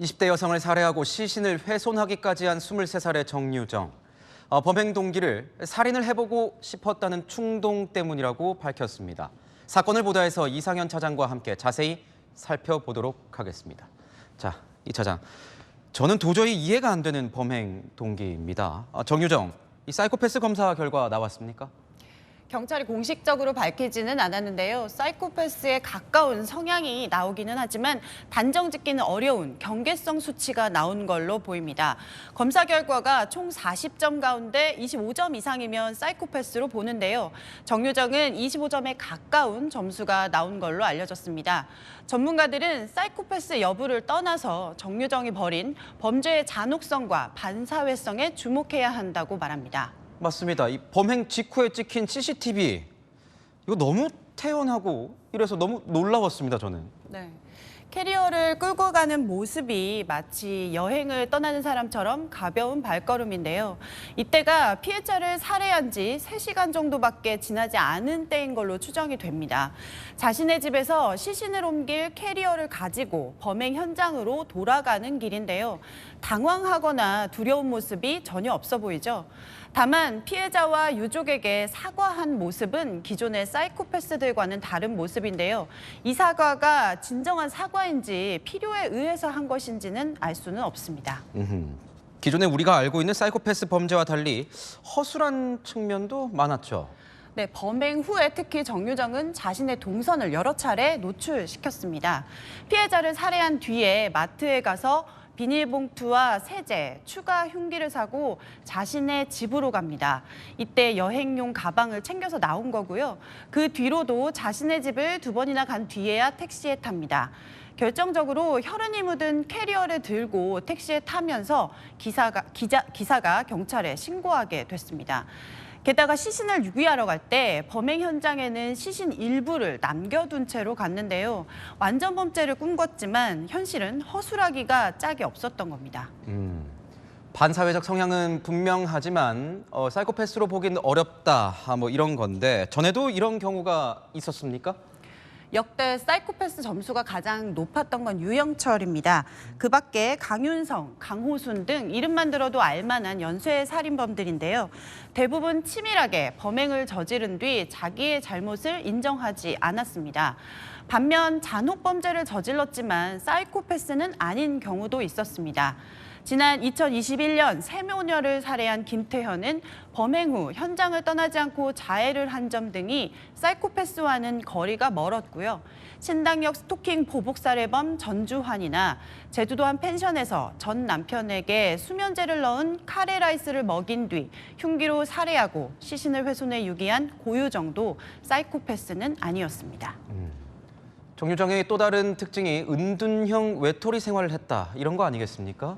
20대 여성을 살해하고 시신을 훼손하기까지 한 23살의 정유정. 범행 동기를 살인을 해보고 싶었다는 충동 때문이라고 밝혔습니다. 사건을 보도해서 이상현 차장과 함께 자세히 살펴보도록 하겠습니다. 자, 이 차장. 저는 도저히 이해가 안 되는 범행 동기입니다. 정유정, 이 사이코패스 검사 결과 나왔습니까? 경찰이 공식적으로 밝히지는 않았는데요. 사이코패스에 가까운 성향이 나오기는 하지만 단정짓기는 어려운 경계성 수치가 나온 걸로 보입니다. 검사 결과가 총 40점 가운데 25점 이상이면 사이코패스로 보는데요. 정유정은 25점에 가까운 점수가 나온 걸로 알려졌습니다. 전문가들은 사이코패스 여부를 떠나서 정유정이 벌인 범죄의 잔혹성과 반사회성에 주목해야 한다고 말합니다. 맞습니다. 이 범행 직후에 찍힌 CCTV, 이거 너무 태연하고 이래서 너무 놀라웠습니다, 저는. 네. 캐리어를 끌고 가는 모습이 마치 여행을 떠나는 사람처럼 가벼운 발걸음인데요. 이때가 피해자를 살해한 지 3시간 정도밖에 지나지 않은 때인 걸로 추정이 됩니다. 자신의 집에서 시신을 옮길 캐리어를 가지고 범행 현장으로 돌아가는 길인데요. 당황하거나 두려운 모습이 전혀 없어 보이죠. 다만 피해자와 유족에게 사과한 모습은 기존의 사이코패스들과는 다른 모습인데요. 이 사과가 진정한 사과인지 필요에 의해서 한 것인지는 알 수는 없습니다. 기존에 우리가 알고 있는 사이코패스 범죄와 달리 허술한 측면도 많았죠. 네, 범행 후에 특히 정유정은 자신의 동선을 여러 차례 노출시켰습니다. 피해자를 살해한 뒤에 마트에 가서 비닐봉투와 세제, 추가 흉기를 사고 자신의 집으로 갑니다. 이때 여행용 가방을 챙겨서 나온 거고요. 그 뒤로도 자신의 집을 2번이나 간 뒤에야 택시에 탑니다. 결정적으로 혈흔이 묻은 캐리어를 들고 택시에 타면서 기사가 경찰에 신고하게 됐습니다. 게다가 시신을 유기하러 갈 때 범행 현장에는 시신 일부를 남겨둔 채로 갔는데요. 완전 범죄를 꿈꿨지만 현실은 허술하기가 짝이 없었던 겁니다. 반사회적 성향은 분명하지만 사이코패스로 보기는 어렵다, 뭐 이런 건데 전에도 이런 경우가 있었습니까? 역대 사이코패스 점수가 가장 높았던 건 유영철입니다. 그 밖에 강윤성, 강호순 등 이름만 들어도 알만한 연쇄 살인범들인데요. 대부분 치밀하게 범행을 저지른 뒤 자기의 잘못을 인정하지 않았습니다. 반면 잔혹범죄를 저질렀지만 사이코패스는 아닌 경우도 있었습니다. 지난 2021년 세모녀를 살해한 김태현은 범행 후 현장을 떠나지 않고 자해를 한 점 등이 사이코패스와는 거리가 멀었고요. 신당역 스토킹 보복 살해범 전주환이나 제주도 한 펜션에서 전 남편에게 수면제를 넣은 카레라이스를 먹인 뒤 흉기로 살해하고 시신을 훼손해 유기한 고유정도 사이코패스는 아니었습니다. 정유정의 또 다른 특징이 은둔형 외톨이 생활을 했다, 이런 거 아니겠습니까?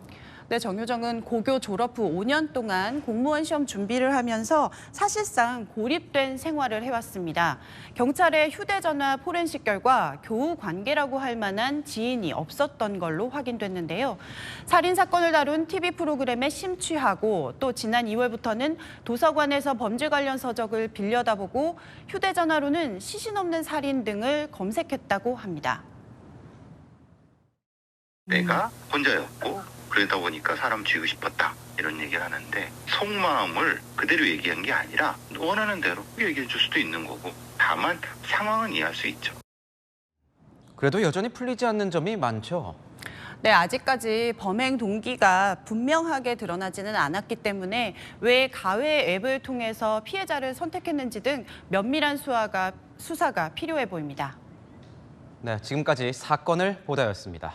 네, 정유정은 고교 졸업 후 5년 동안 공무원 시험 준비를 하면서 사실상 고립된 생활을 해왔습니다. 경찰의 휴대전화 포렌식 결과 교우 관계라고 할 만한 지인이 없었던 걸로 확인됐는데요. 살인 사건을 다룬 TV 프로그램에 심취하고 또 지난 2월부터는 도서관에서 범죄 관련 서적을 빌려다보고 휴대전화로는 시신 없는 살인 등을 검색했다고 합니다. 내가 혼자였고 그러다 보니까 사람 쥐고 싶었다 이런 얘기를 하는데 속마음을 그대로 얘기한 게 아니라 원하는 대로 얘기해 줄 수도 있는 거고 다만 상황은 이해할 수 있죠. 그래도 여전히 풀리지 않는 점이 많죠. 네, 아직까지 범행 동기가 분명하게 드러나지는 않았기 때문에 왜 가외 앱을 통해서 피해자를 선택했는지 등 면밀한 수사가 필요해 보입니다. 네, 지금까지 사건을 보도였습니다.